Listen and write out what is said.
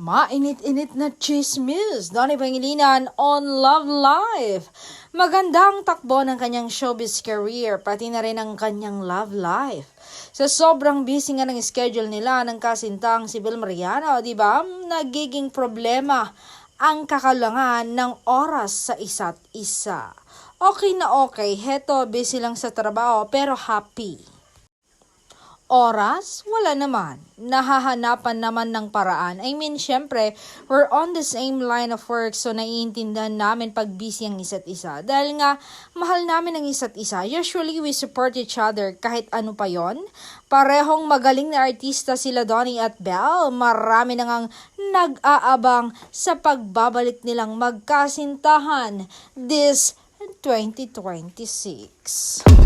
Mainit-init na chismis, Donnie Pangilinan on Love Life. Magandang takbo ng kanyang showbiz career, pati na rin ang kanyang love life. Sa sobrang busy nga ng schedule nila ng kasintang si Bel Mariano, di ba? Nagiging problema ang kakalangan ng oras sa isa't isa. Okay na okay, heto busy lang sa trabaho pero happy. Oras? Wala naman. Nahahanapan naman ng paraan. Syempre, we're on the same line of work so naiintindihan namin pag busy ang isa't isa. Dahil nga, mahal namin ang isa't isa. Usually, we support each other kahit ano pa yon. Parehong magaling na artista sila Donnie at Belle. Marami na ngang nag-aabang sa pagbabalik nilang magkasintahan this 2026.